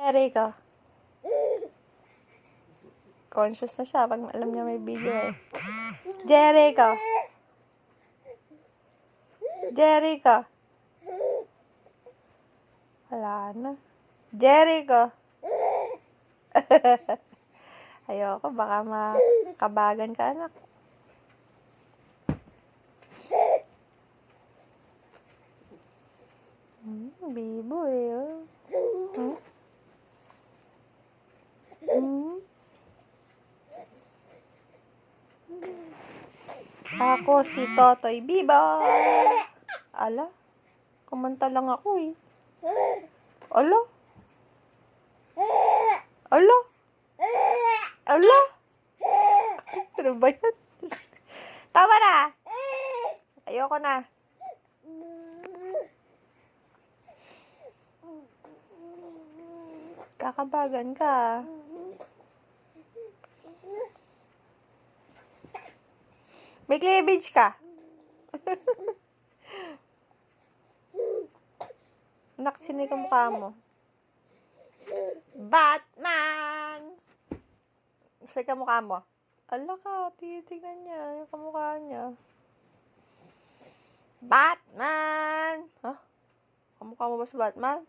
Jericho. Conscious na siya pag alam niya may video eh. Jericho. Jericho. Wala na. Jericho. Ayoko, baka makabagan ka, anak. Bibo eh. Oh. Ako si Totoy Bibo. Ala, kumanta lang ako eh. Ala. Ala. Ala. Ano ba yan? Tama na. Ayoko na. Kakabagan ka. May cleavage ka. Naksinay ka mukha mo. Batman! Say ka mukha mo. Ala ka, titignan niya yung kamukha niya. Batman! Ha? Kamukha mo ba sa Batman?